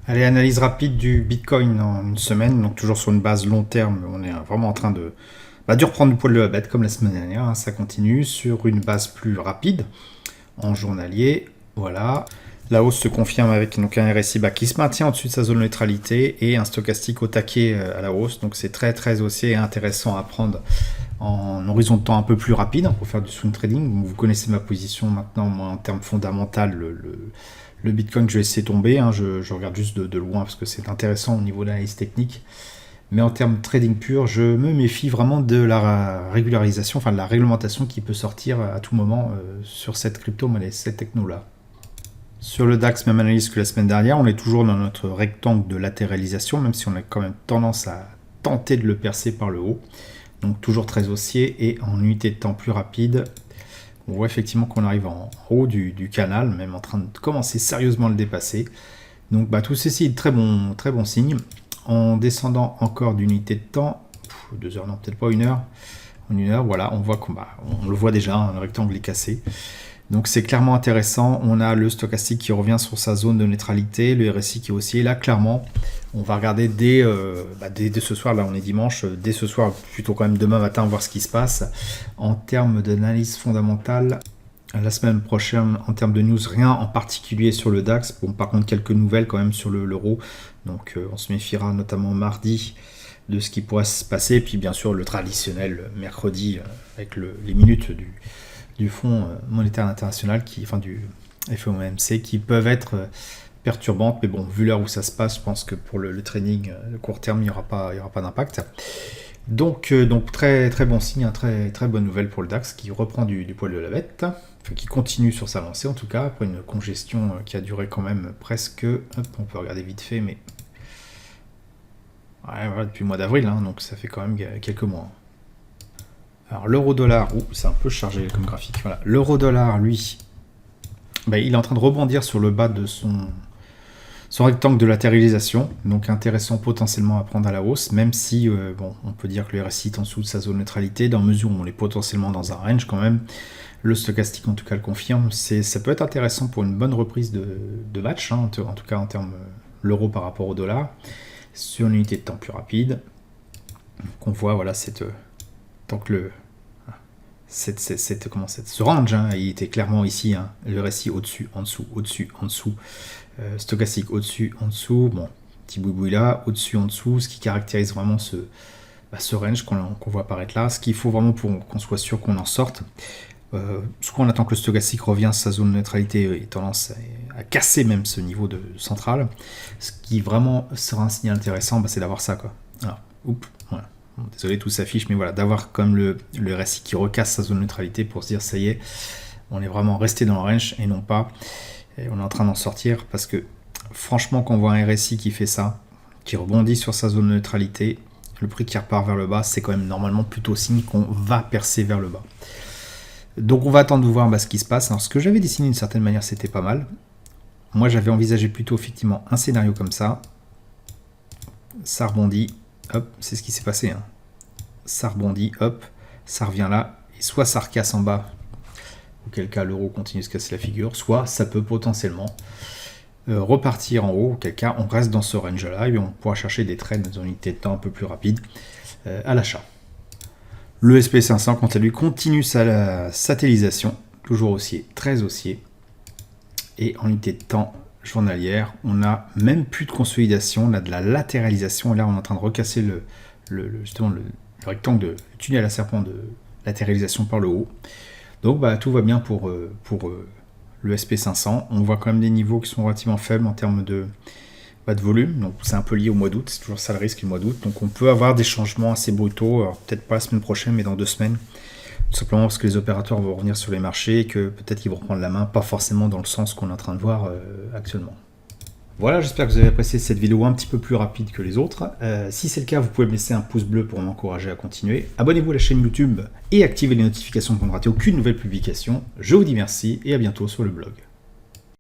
Allez, analyse rapide du Bitcoin en une semaine, donc toujours sur une base long terme. On est vraiment en train de reprendre du poil de la bête comme la semaine dernière. Ça continue sur une base plus rapide en journalier. Voilà. La hausse se confirme avec donc un RSI qui se maintient au-dessus de sa zone de neutralité et un stochastique au taquet à la hausse. Donc c'est très très haussier et intéressant à prendre en horizon de temps un peu plus rapide pour faire du swing trading. Vous connaissez ma position maintenant, moi, en termes fondamental. Le Bitcoin, je vais laisser tomber. Je regarde juste de loin parce que c'est intéressant au niveau de l'analyse technique. Mais en termes de trading pur, je me méfie vraiment de la régularisation, enfin de la réglementation qui peut sortir à tout moment sur cette crypto-monnaie, cette techno-là. Sur le DAX, même analyse que la semaine dernière, on est toujours dans notre rectangle de latéralisation, même si on a quand même tendance à tenter de le percer par le haut. Donc toujours très haussier et en unité de temps plus rapide, on voit effectivement qu'on arrive en haut du canal, même en train de commencer sérieusement à le dépasser. Donc tout ceci est très bon signe. En descendant encore d'unité de temps, 2 heures, non peut-être pas 1 heure, en 1 heure, voilà, on voit on le voit déjà, le rectangle est cassé. Donc c'est clairement intéressant. On a le stochastique qui revient sur sa zone de neutralité, le RSI qui est haussier. Là, clairement, on va regarder dès ce soir, là on est dimanche, dès ce soir, plutôt quand même demain matin, voir ce qui se passe. En termes d'analyse fondamentale, la semaine prochaine, en termes de news, rien en particulier sur le DAX. Bon, par contre, quelques nouvelles quand même sur l'euro. Donc on se méfiera notamment mardi de ce qui pourrait se passer. Et puis bien sûr, le traditionnel mercredi avec les minutes du Fonds monétaire international, du FOMC, qui peuvent être perturbantes, mais bon, vu l'heure où ça se passe, je pense que pour le trading de court terme, il n'y aura pas d'impact. Donc très très bon signe, très très bonne nouvelle pour le DAX qui reprend du poil de la bête, enfin, qui continue sur sa lancée en tout cas, après une congestion qui a duré quand même presque, on peut regarder vite fait, mais voilà, depuis le mois d'avril, donc ça fait quand même quelques mois. Alors l'euro-dollar, c'est un peu chargé comme graphique, voilà. L'euro-dollar, lui, il est en train de rebondir sur le bas de son rectangle de latéralisation, donc intéressant potentiellement à prendre à la hausse, même si on peut dire que le RSI est en dessous de sa zone de neutralité, dans mesure où on est potentiellement dans un range quand même. Le stochastique en tout cas le confirme, ça peut être intéressant pour une bonne reprise de match, en tout cas en termes l'euro par rapport au dollar, sur une unité de temps plus rapide. Donc on voit voilà tant que ce range, il était clairement ici, le RSI au-dessus, en dessous, au-dessus, en dessous, stochastique au-dessus, en dessous, bon, petit boui là, au-dessus, en dessous, ce qui caractérise vraiment ce range qu'on voit apparaître là, ce qu'il faut vraiment pour qu'on soit sûr qu'on en sorte. Soit on attend que le stochastique revienne à sa zone de neutralité et tendance à casser même ce niveau central, ce qui vraiment sera un signal intéressant, c'est d'avoir ça, quoi. Alors, voilà. Bon, désolé, tout s'affiche, mais voilà, d'avoir comme le RSI qui recasse sa zone de neutralité pour se dire, ça y est, on est vraiment resté dans le range et non pas, et on est en train d'en sortir, parce que franchement, quand on voit un RSI qui fait ça, qui rebondit sur sa zone de neutralité, le prix qui repart vers le bas, c'est quand même normalement plutôt signe qu'on va percer vers le bas. Donc on va attendre de voir ce qui se passe. Alors ce que j'avais dessiné d'une certaine manière, c'était pas mal. Moi j'avais envisagé plutôt effectivement un scénario comme ça. Ça rebondit, hop, c'est ce qui s'est passé. Ça rebondit, hop, ça revient là, et soit ça recasse en bas, auquel cas l'euro continue de se casser la figure, soit ça peut potentiellement repartir en haut, auquel cas on reste dans ce range là, et on pourra chercher des trades dans une unité de temps un peu plus rapide à l'achat. Le SP500, quant à lui, continue sa satellisation, toujours haussier, très haussier. Et en unité de temps journalière, on n'a même plus de consolidation, on a de la latéralisation. Et là, on est en train de recasser le rectangle de tunnel à serpent de latéralisation par le haut. Donc, tout va bien pour le SP500. On voit quand même des niveaux qui sont relativement faibles en termes de volume, donc c'est un peu lié au mois d'août, c'est toujours ça le risque le mois d'août, donc on peut avoir des changements assez brutaux, alors peut-être pas la semaine prochaine mais dans 2 semaines, tout simplement parce que les opérateurs vont revenir sur les marchés et que peut-être qu'ils vont reprendre la main, pas forcément dans le sens qu'on est en train de voir actuellement. Voilà, j'espère que vous avez apprécié cette vidéo un petit peu plus rapide que les autres. Si c'est le cas, vous pouvez me laisser un pouce bleu pour m'encourager à continuer. Abonnez-vous à la chaîne YouTube et activez les notifications pour ne rater aucune nouvelle publication. Je vous dis merci et à bientôt sur le blog.